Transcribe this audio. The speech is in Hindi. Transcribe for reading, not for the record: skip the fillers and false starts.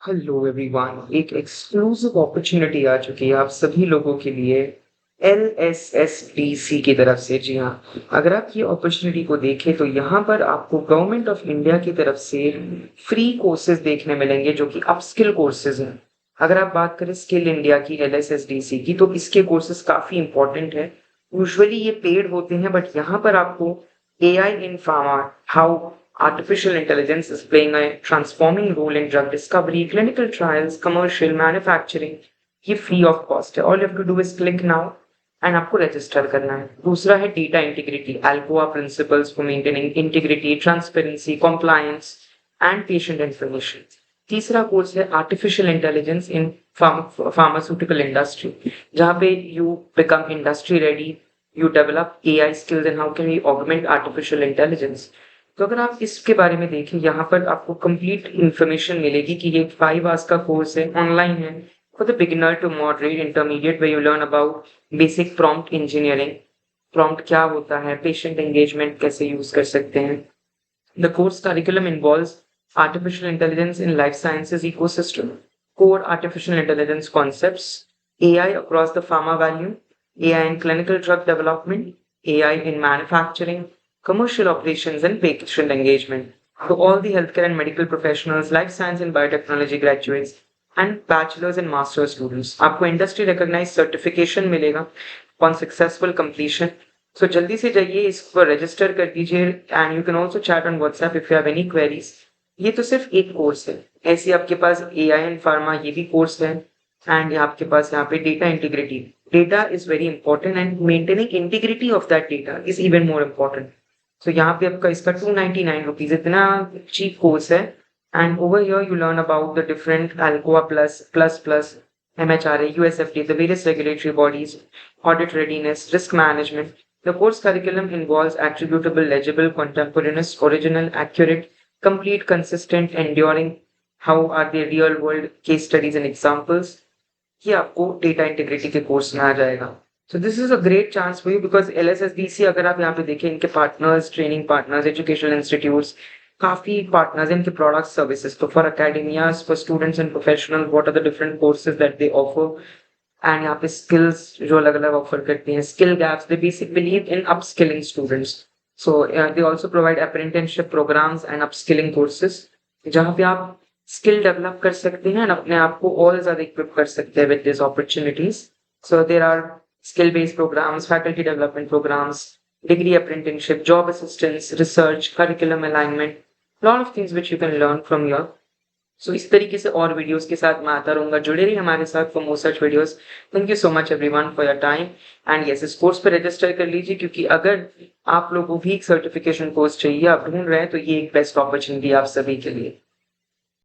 हेलो एवरीवन, एक एक्सक्लूसिव अपॉर्चुनिटी आ चुकी है आप सभी लोगों के लिए LSSDC की तरफ से। जी हाँ, अगर आप ये अपॉर्चुनिटी को देखें तो यहाँ पर आपको गवर्नमेंट ऑफ इंडिया की तरफ से फ्री कोर्सेज देखने मिलेंगे जो कि अपस्किल कोर्सेज हैं। अगर आप बात करें स्किल इंडिया की LSSDC की तो इसके कोर्सेज काफ़ी इंपॉर्टेंट है। यूजुअली ये पेड होते हैं बट यहाँ पर आपको AI in pharma, how artificial intelligence is playing a transforming role in drug discovery, clinical trials, commercial manufacturing, ये फ्री ऑफ कॉस्ट है। All you have to do is click now and आपको रजिस्टर करना है। दूसरा है data integrity, ALCOA principles for maintaining integrity, transparency, compliance and patient information. तीसरा कोर्स है artificial intelligence in pharmaceutical industry, जहाँ पे you become industry ready, you develop AI skills and how can we augment artificial intelligence। तो अगर आप इसके बारे में देखें, यहाँ पर आपको कंप्लीट इंफॉर्मेशन मिलेगी कि ये 5 आवर्स का कोर्स है, ऑनलाइन है, for the beginner to moderate intermediate, where you learn about basic prompt engineering, prompt क्या होता है, पेशेंट एंगेजमेंट कैसे यूज कर सकते हैं। The course curriculum involves artificial intelligence in life sciences ecosystem, core artificial intelligence concepts, AI across the pharma value, AI in clinical drug development, AI in manufacturing, commercial operations, and patient engagement. So all the healthcare and medical professionals, life science and biotechnology graduates, and bachelor's and master's students, आपको industry recognized certification मिलेगा upon successful completion। सो जल्दी से जाइए, इसको रजिस्टर कर दीजिए and you can also chat on WhatsApp if you have any queries. ये तो सिर्फ एक कोर्स है, ऐसे आपके पास AI एंड फार्मा ये भी कोर्स है। एंड आपके पास यहाँ पे data integrity, data is very important and maintaining integrity of that data is even more important. So यहाँ पे आपका इसका 299 रुपीज, इतना चीप कोर्स है। And over here you learn about the different ALCOA plus MHRA, USFDA, the various regulatory bodies, audit readiness, risk management. The course curriculum involves attributable, legible, contemporaneous, original, accurate, complete, consistent, enduring. How are the real world case studies and examples? ये आपको डेटा इंटीग्रिटी के कोर्स में आ जाएगा। So this is a great chance for you because LSSDC, अगर आप यहाँ पे देखें, इनके partners, training partners, educational institutes, काफी पार्टनर्स हैं इनके प्रोडक्ट सर्विसेज। तो for academias, for students and professional, what are the different courses that they offer. And यहाँ पे स्किल्स जो अलग अलग ऑफर करती हैं, skill gaps, they basic believe in upskilling students. So they also provide apprenticeship programmes and upskilling courses, जहाँ पे आप स्किल डेवलप कर सकते हैं और अपने आप को और ज्यादा इक्विप कर सकते हैं with this opportunities. So there are skill based programs, faculty development programs, degree apprenticeship, job assistance, research, curriculum alignment, lot of things which you can learn from here। सो इस तरीके से और वीडियोस के साथ मैं आता रहूंगा, जुड़े रहिए हमारे साथ for more such videos. Thank you so much everyone for your time and yes, इस कोर्स पर रजिस्टर कर लीजिए, क्योंकि अगर आप लोगों को भी एक सर्टिफिकेशन कोर्स चाहिए, आप ढूंढ रहे हैं, तो ये एक बेस्ट अपॉर्चुनिटी आप सभी के लिए।